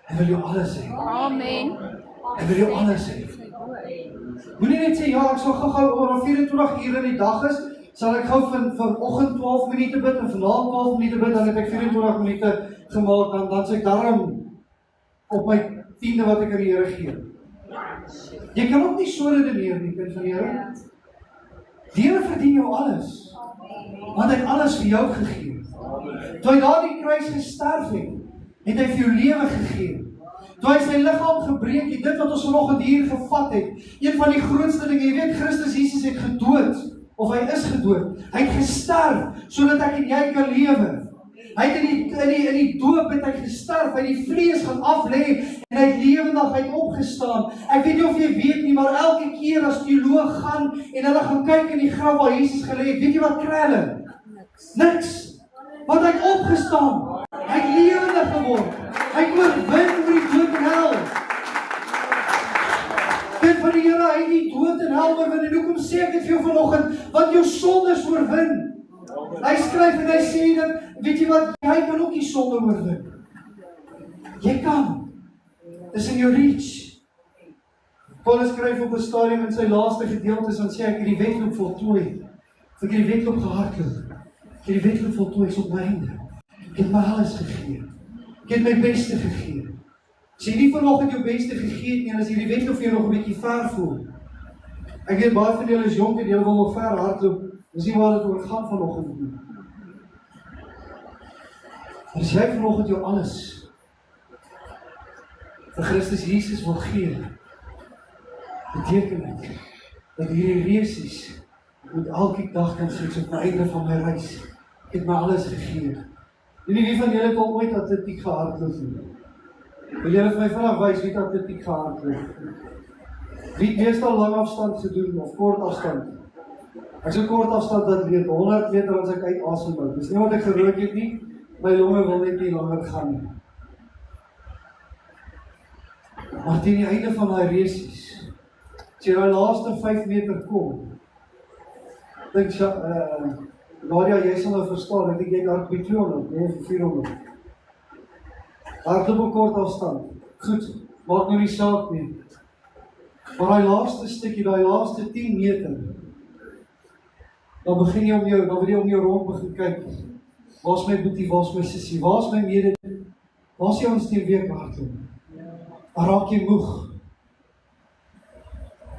Hy wil jou alles hê. Amen. Hy wil jou alles hê. Moenie net sê, ja, ek sal gou oor 24 ure in die dag is, sal ek gou vanoggend 12 minute bid en vanaand 12 minute bid, dan het ek 24 minute gemaak, dan sê ek daarom op my tiende wat ek aan die Here gee. Jy kan ook nie so redeneer nie, kind van die Here. Die Here verdien jou alles, want hy het alles vir jou gegee. Toe hy daar die kruis gesterf het hy vir jou lewe gegee. Toe hy sy liggaam gebreek het, dit wat ons vanoggend hier gevat het, een van die grootste dinge, jy weet, Christus Jesus het gedood, of hy is gedood. Hy het gesterf, sodat ek en jy kan lewe. Hy het in die doop het hy gesterf, hy het die vlees gaan aflê, en hy het lewendig uit opgestaan. Ek weet nie of jy weet nie, maar elke keer as teoloog gaan, en hulle gaan kyk in die graf waar Jesus gelê het, weet jy wat kry hulle? Niks. Want hy het opgestaan. Hy het lewendig geword. Hy het oorwin oor die dood en hel. Kind van die Here, hy het die dood en hel oorwin. En hoekom sê ek dit vir jou vanoggend? Want jou sondes oorwin. Hy skryf en hy sê dat, weet jy wat, jy kan ook die sonde oorwin. Jy kan. Dis in jou reach. Paulus skryf op 'n stadium in sy laaste gedeeltes, dan sê ek het die wedloop voltooi. Ek het die wedloop gehardloop. Ek het die wedloop voltooi is op my einde. Ek het my alles gegee. Ek het my beste gegee. As jy nie vanoggend jou beste gegee het nie, en as jy die wedloop vir jou nog 'n bietjie ver voel. Ek weet baie van julle is jonk en julle wil nog ver hardloop. Dis nie waar dit oor gaan vanoggend nie. As jy vanoggend jou alles vir Christus Jesus wil gee, beteken dit dat hierdie resies moet elke dag kan sê, op my einde van my reis, ek het my alles gegee. En nie wie van julle het al ooit atletiek gehardloop nie. Wil julle vir my vanaf wys wie het atletiek gehardloop? Wie het meestal lang afstand gedoen of kort afstand? Ek so kort afstand dat weet 100 meter as ek uit asem hou. Dis nie wat ek gerook het nie, my longe wil net nie langer gaan nie. Maar teen die einde van daai resies, as jy daai laaste 5 meter kom, dink Nadia, jy sal nou verstaan, ek dink jy hardloop by 200, nee, vir 400. Hardloop op kort afstand. Goed, maak nou nie saak nie. Maar daai laaste stukkie, daai laaste 10 meter, dan begin jy dan wil jy om jou rond begin kyk. Waar's my boetie, waar's my sussie, waar's my mede, waar's jy ons die week hardloop? Dan raak jy moeg.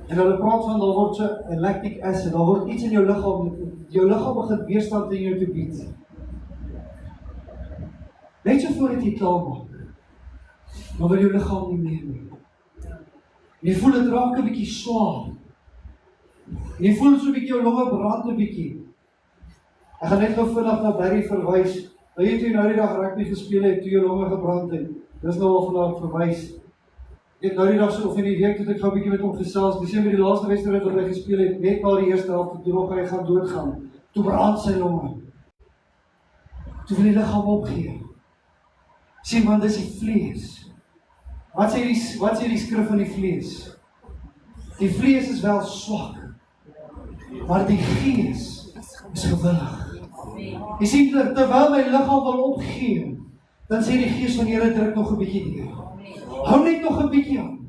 En hulle praat van, daar word so lactic acid, daar word iets in jou liggaam begin weerstand teen jou te bied. Net so voordat jy klaar maak, maar wil jou liggaam nie meer nie. Jy voel dit raak 'n bietjie swaar. Jy voel so 'n bietjie jou longe brand 'n bietjie. Ek gaan net gou vinnig na Barry verwys. Nou jy toe nou die dag rugby gespeel het, toe jou longe gebrand het. Dis nou al vandag verwys. Ek nou die dag so of in die week het ek gou 'n bietjie met hom gesels. Dis een van die laaste wedstryd wat hy gespeel het, net na die eerste helfte toe nog hy gaan doodgaan. Toe brand sy longe. Toe wil die liggaam opgee. Sê man, dis die vlees. Wat sê die skrif van die vlees? Die vlees is wel swak, maar die gees is gewillig. Jy sien, terwyl my liggaam wil opgee, dan sê die gees van die Here, druk nog 'n bietjie deur. Hou net nog 'n bietjie aan.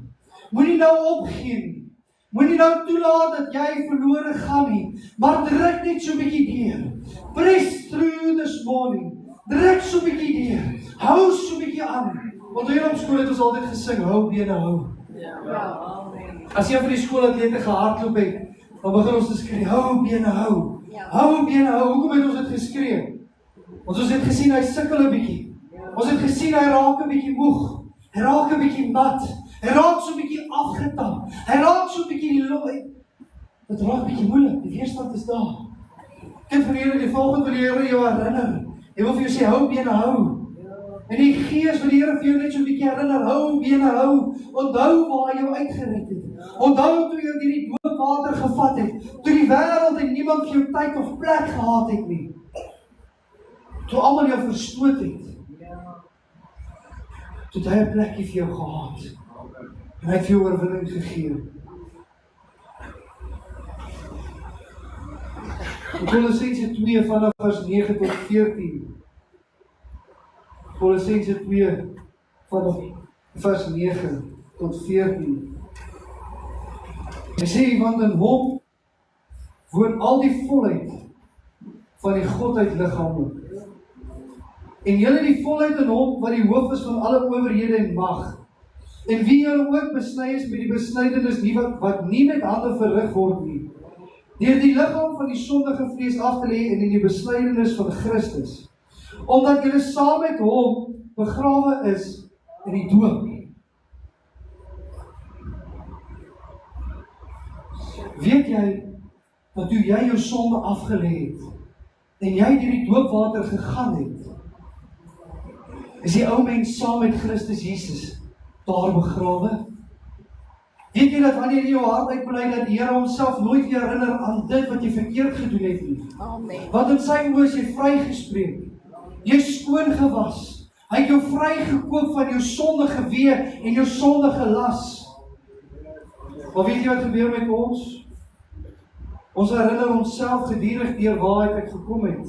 Moenie nou opgee nie. Moenie nou toelaat dat jy verlore gaan nie, maar druk net so 'n bietjie deur. Press through this morning. Druk so 'n bietjie deur. Hou so 'n bietjie aan. Want hier op skool het ons altyd gesing, hou bene hou. As jy vir die skoolatlete gehardloop het, dan begin ons te skree, hou bene hou. Hou bene hou. Hoekom het ons dit geskree? Want ons het gesien hy sukkel 'n bietjie. Ons het gesien hy raak 'n bietjie moeg. Hy raak 'n bietjie mat. Hy raak so 'n bietjie afgetap. Hy raak so 'n bietjie dit raak 'n bietjie moeilik. Die weerstand is daar. Kind van die Here, die volgende wil die Here jou herinner. Hy wil vir jou sê, hou bene hou. En die gees van die Here vir jou net so 'n bietjie herinner, hou bene hou. Onthou waar hy jou uitgered het. Onthou toe jy hierdie doopwater gevat het. Toe die wêreld en niemand vir jou tyd of plek gehad het nie. Toe almal jou verstoot het. Toe hy 'n plekkie vir jou gehad. En hy het vir jou oorwinning gegee. Kolossense 2 vanaf vers 9 tot 14. Kolossense 2 vanaf vers 9 tot 14. Hy sê, want in hom woon al die volheid van die Godheid liggame. En julle die volheid in hom wat die hoof is van alle owerhede en mag. En wie julle ook besny is met die besnydenis nie wat nie met hande verrig word nie. Deur die liggaam van die sondige vlees af te lê en in die besnydenis van Christus. Omdat julle saam met hom begrawe is in die doop. Weet jy, dat toe jy jou sonde afgelê het, en jy deur die doopwater gegaan het, is die ou mens saam met Christus Jesus daar begrawe? Weet jy dat wanneer jy jou hart uitbely, dat die Here homself nooit weer herinner aan dit wat jy verkeerd gedoen het nie? Amen. Want in sy oë is jy vrygespreek. Jy is skoon gewas. Hy het jou vrygekoop van jou sondige wee en jou sondige las. Maar weet jy wat gebeur met ons? Ons herinner onsself gedurig deur waar ek gekom het.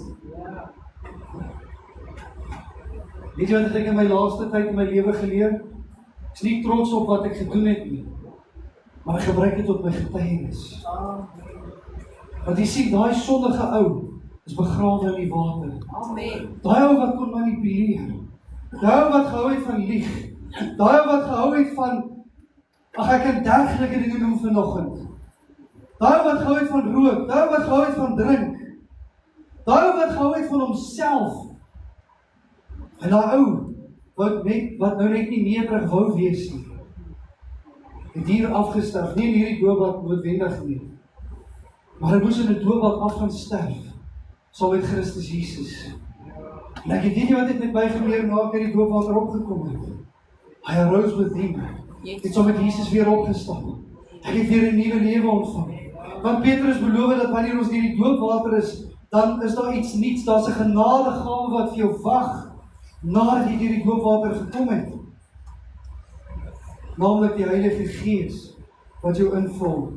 Weet jy wat ek in my laaste tyd in my lewe geleer? Ek is nie trots op wat ek gedoen het nie, maar ek gebruik dit tot my getuienis. Want jy sien, daai sondige ou is begrawe in die water. Amen. Daai ou wat kon manipuleer. Daai ou wat gehou het van lieg. Daai ou wat gehou het van, ek kan dergelike dinge doen vanoggend. Daai ou wat gehou het van rook. Daai ou wat gehou het van drink. Daai ou wat gehou het van homself. En daai ou wat nou net nie nederig wou wees nie. Het hier afgesterf, nie in hierdie doopbad noodwendig nie. Maar hy moes in 'n doopbad af gaan sterf, saam met Christus Jesus. En ek weet nie wat het met my gebeur na ek uit die doopwater opgekom het. Hy arose with him. Het saam met Jesus weer opgestaan. Ek het weer 'n nuwe lewe ontvang. Want Petrus beloof dat wanneer ons deur die doopwater is, dan is daar iets nuuts, daar's 'n genadegawe wat vir jou wag, nadat jy deur die doopwater gekom het. Naamlik die Heilige Gees wat jou invul.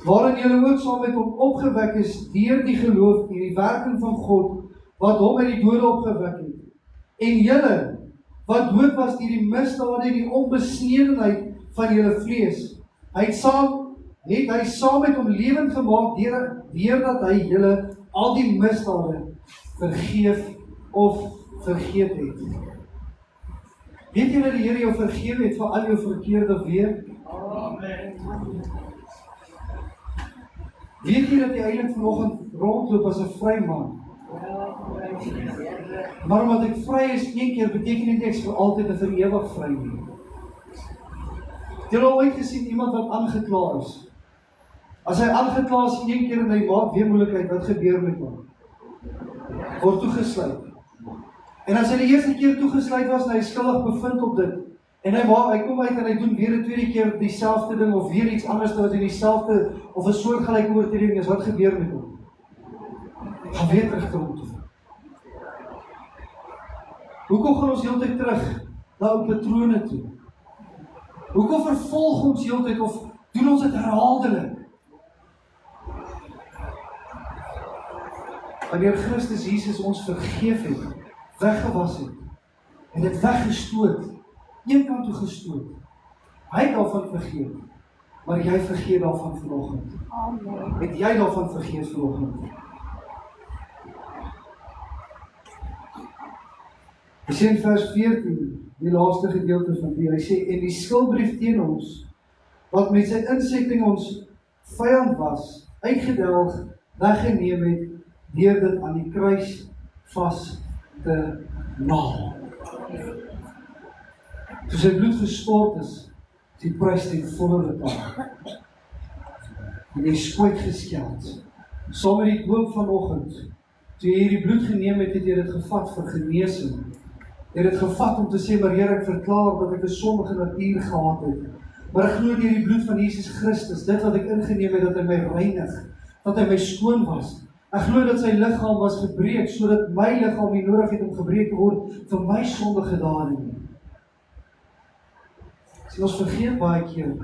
Waarin julle ook saam met hom opgewek is deur die geloof in die werking van God wat hom uit die dode opgewek het. En julle wat dood was deur die misdade en die onbesnedenheid van julle vlees, het hy saam met hom lewend gemaak deurdat hy julle al die misdade vergeef of vergeet het. Weet jy dat die Here jou vergewe het vir al jou verkeerde weer? Amen. Weet jy dat jy eintlik vanoggend rondloop as 'n vry man? Maar omdat ek vry is een keer, beteken nie ek is vir altyd en vir ewig vry nie. Het jy al ooit gesien iemand wat aangekla is? As hy aangekla is een keer en hy maak weer moeilikheid, wat gebeur met hom? Word toegesluit. En as hy die eerste keer toegesluit was, en hy skuldig bevind op dit, en hy kom uit en hy doen weer 'n tweede keer dieselfde ding, of weer iets anders wat in dieselfde, of 'n soortgelyke oortreding is, wat gebeur met hom? Gaan weer terug tronk toe. Hoekom gaan ons heeltyd terug na ou patrone toe? Hoekom vervolg ons heeltyd of doen ons dit herhaaldelik? Wanneer Christus Jesus ons vergeef het, weggewas het, en dit weggestoot, een kant toe gestoot. Hy het daarvan vergeet, maar jy vergeet daarvan vanoggend. Amen. Het jy daarvan vergeet vanoggend? Hy sê in vers 14, die laaste gedeelte van die, hy sê, en die skuldbrief teen ons, wat met sy insetting ons vyand was, uitgedelg, weggeneem het, deur dit aan die kruis vas te naal. Toe sy bloed gestort is die prys ten volle betaal. En jy is kwytgeskeld. Saam met die doop vanoggend, toe jy hierdie bloed geneem het, het jy dit gevat vir genesing. Jy het dit gevat om te sê, maar Here, ek verklaar dat ek 'n sondige natuur gehad het. Maar ek glo deur die bloed van Jesus Christus, dit wat ek ingeneem het, dat hy my reinig, dat hy my skoon was. Ek glo dat sy liggaam was gebreek, sodat my liggaam nie nodig het om gebreek te word vir my sondige dade nie. So ons vergeet baie keer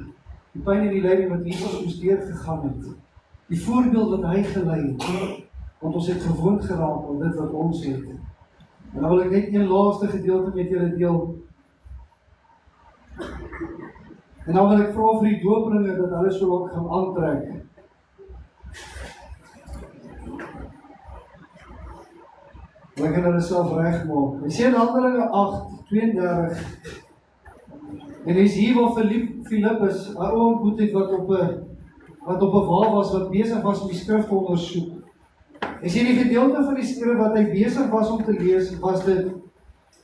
die pyn en die lyding wat Jesus ons deurgegaan het. Die voorbeeld wat hy gelei het, want ons het gewoond geraak aan dit wat ons het. En dan wil ek net een laaste gedeelte met julle deel. En dan wil ek vra vir die doopringe dat hulle so lank gaan aantrek. Hulle kan hulle self regmaak. Hy sê in Handelinge 8:32, en hy is hier waar Filippus 'n ou ontmoet het wat op 'n wa was, wat besig was om die skrif te ondersoek. Hy sê die gedeelte van die skrif wat hy besig was om te lees, was dit,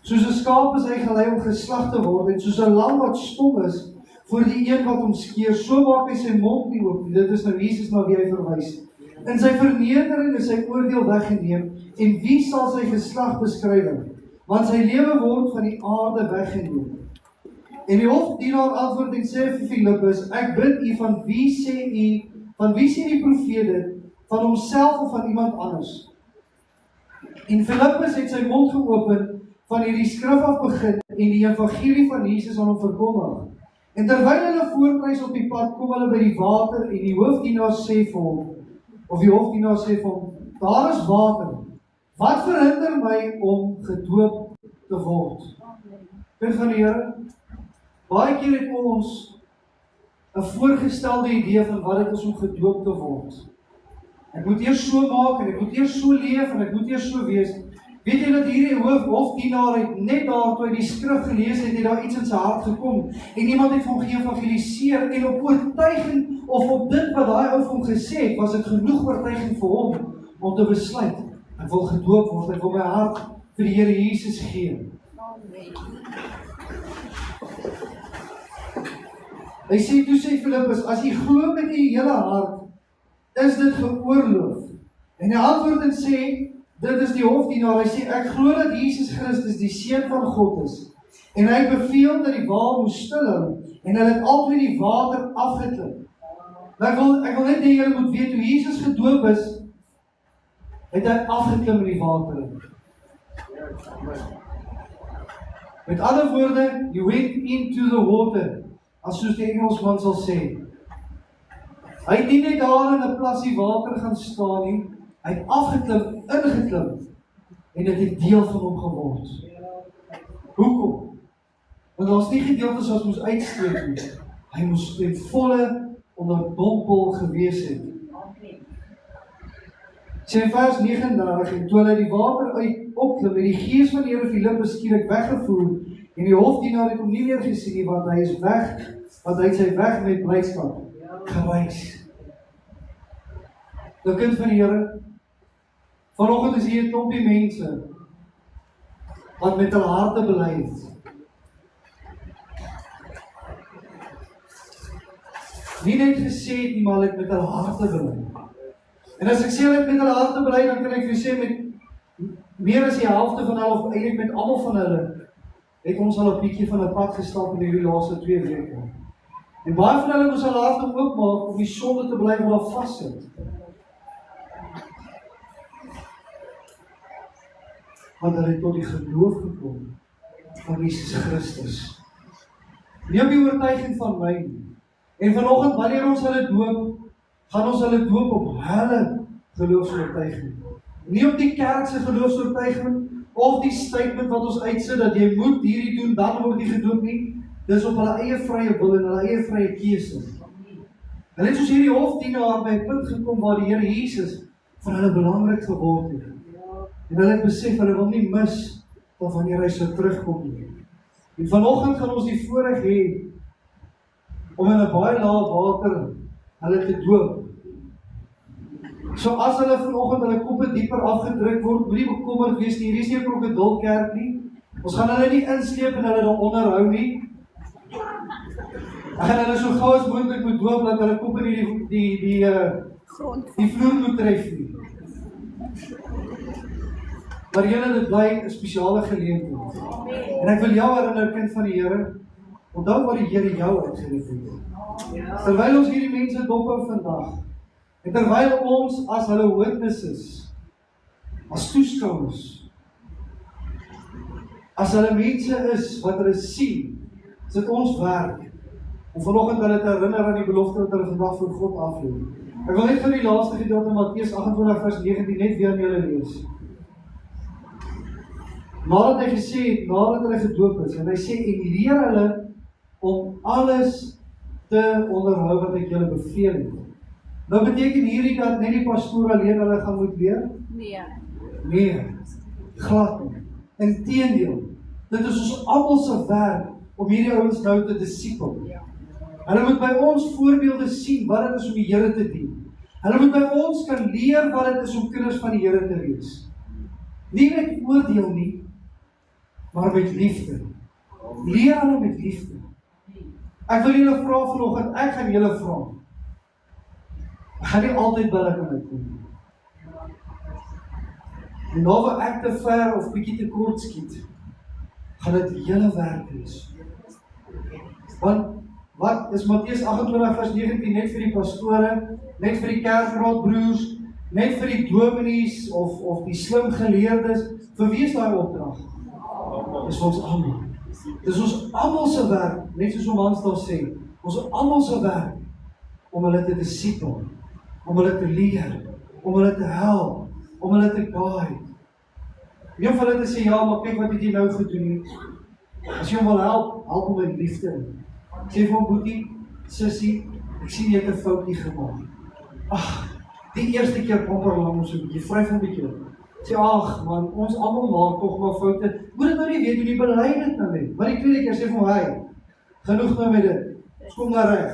soos 'n skaap is hy gelei om geslag te word, en soos 'n lam wat stom is voor die een wat hom skeer, so maak hy sy mond nie oop. Dit is nou Jesus na wie hy verwys. In sy vernedering is sy oordeel weggeneem, en wie sal sy geslag beskryf? Want sy lewe word van die aarde weggeneem. En die hofdienaar antwoord en sê vir Filippus, ek bid u, van wie sê die profeet dit? Van homself of van iemand anders? En Filippus het sy mond geopen, van hierdie skrif af begin, en die evangelie van Jesus aan hom verkondig. En terwyl hulle voortreis op die pad, kom hulle by die water, en die hofdienaar sê vir hom, daar is water. Wat verhinder my om gedoop te word? Kind van die Here, baie keer het ons 'n voorgestelde idee van wat dit is om gedoop te word. Ek moet eers so maak, en ek moet eers so leef, en ek moet eers so wees. Weet jy dat hierdie hofdienaar het net daar, toe hy die skrif gelees het, het daar iets in sy hart gekom, en iemand het hom geëvangeliseer, en op oortuiging, of op dit wat daai ou vir hom gesê het, was dit genoeg oortuiging vir hom, om te besluit, ek wil gedoop word, ek wil my hart vir die Here Jesus gee. Hy sê, toe sê Filippus, as jy glo met die hele hart, is dit geoorloof. En hy antwoord en sê, dit is die hofdienaar, hy sê, ek glo dat Jesus Christus die Seun van God is. En hy beveel dat die waal moes stilhou, en hulle het altyd die water afgeklim. Maar ek wil net hê julle moet weet, hoe Jesus gedoop is, het hy afgeklim in die water. Met ander woorde, you went into the water, as soos die Engelsman sal sê. Hy het nie net daar in 'n plassie water gaan staan nie, hy het afgeklim, ingeklim, en dit het deel van hom geword. Hoekom? Want daar was nie gedeeltes wat moes uitsteek nie. Hy moes ten volle onderdompel gewees het. Sê in vers 39, en toe hy die water uit opklim, en die gees van die Here Filippus skielik weggevoer, en die hofdienaar het hom nie meer gesien nie, want hy is weg, want hy het sy weg met blydskap gewys. Nou kind van die Here, vanoggend is hier 'n klompie mense, wat met hulle harte bely het. Nie net gesê het nie, maar hulle het met hulle harte bely. En as ek sê hulle het met hulle harte bely, dan kan ek vir sê meer as die helfte van hulle, of eintlik met almal van hulle, het ons al 'n bietjie van 'n pad gestap in hierdie laaste 2 weke. En baie van hulle moes hulle harte oopmaak om die sonde te bly wat daar vassit. Want hulle het tot die geloof gekom van Jesus Christus. Nie op die oortuiging van my nie. En vanoggend, wanneer ons hulle doop, gaan ons hulle doop op hulle geloofsoortuiging. Nie op die kerk se geloofsoortuiging, of die statement wat ons uitsit, dat jy moet hierdie doen, dan word jy gedoop nie. Dis op hulle eie vrye wil en hulle eie vrye keuse. Hulle het soos hierdie hofdienaar by 'n punt gekom waar die Here Jesus vir hulle belangrik geword het. En hulle het besef, hulle wil nie mis tot wanneer hy sou terugkom nie. En vanoggend gaan ons die voorreg hê om in 'n baie lae water hulle te doop. So as hulle vanoggend hulle koppe dieper afgedruk word, moenie bekommerd wees nie, hier is nie 'n krokodilkerk nie. Ons gaan hulle nie insleep en hulle daar onderhou nie. En hulle so gou as moontlik moet doop dat hulle koppe nie die vloer moet tref nie. Maar julle, dit bly 'n spesiale geleentheid. En ek wil jou herinner, kind van die Here, onthou wat die Here jou uitgeroep het. Terwyl ons hierdie mense dophou vandag, en terwyl ons as hulle witnesses, as toeskouers, as hulle mense is wat hulle sien, is dit ons werk om vanoggend hulle te herinner aan die belofte wat hulle vandag voor God aflê. Ek wil net vir die laaste gedeelte Matteus 28 vers 19 net weer aan julle lees. Nadat hy gesê het, nadat hulle gedoop is, en hy sê, en leer hulle om alles te onderhou wat ek julle beveel het. Nou beteken hierdie dat net die pastoor alleen hulle gaan moet leer? Nee, glad nie. Inteendeel, dit is ons almal se werk om hierdie ouens nou te disipel. Hulle moet by ons voorbeelde sien wat dit is om die Here te dien. Hulle moet by ons kan leer wat dit is om kinders van die Here te wees. Nie met oordeel nie, maar met liefde. Leer hulle met liefde. Ek wil julle vra vanoggend, ek gaan julle vra. Ek gaan nie altyd by hulle kan uitkom. En nou waar ek te ver of bietjie te kort skiet, gaan dit julle werk wees. Want wat is Matteus 28 vers 19 net vir die pastore, net vir die kerkraadbroers, net vir die dominees of die slim geleerdes? Vir wie is daai opdrag? Dis vir ons almal. Dis ons almal se werk, net soos Hans daar sê, ons almal se werk om hulle te disipel, om hulle te leer, om hulle te help, om hulle te guide. Nie om hulle te sê, ja, maar kyk wat het jy nou gedoen nie. As jy hom wil help, help hom met liefde. Sê vir hom, boetie, sussie, ek sien jy het 'n foutjie gemaak. Ag, die eerste keer pomper lang ons so 'n bietjie, vryf hom 'n bietjie op. Sê, ag man, ons almal maak tog maar foute. Moet dit nou nie weet hoe die bely dit nou net. Maar die tweede keer sê vir hom, hy, genoeg nou met dit. Ons kom nou reg.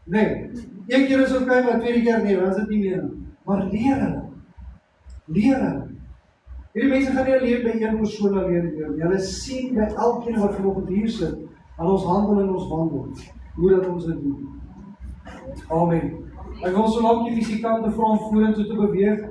Nee, een keer is okay, maar tweede keer nee, dan is dit nie meer nie. Maar leer hulle. Leer hulle. Hierdie mense gaan nie alleen by een persoon alleen leer. Hulle sien by elkeen wat vanoggend hier sit, aan ons handel en ons wandel, hoe dat ons dit doen. Amen. Ek wil so lank die musikante vra om vorentoe te beweeg.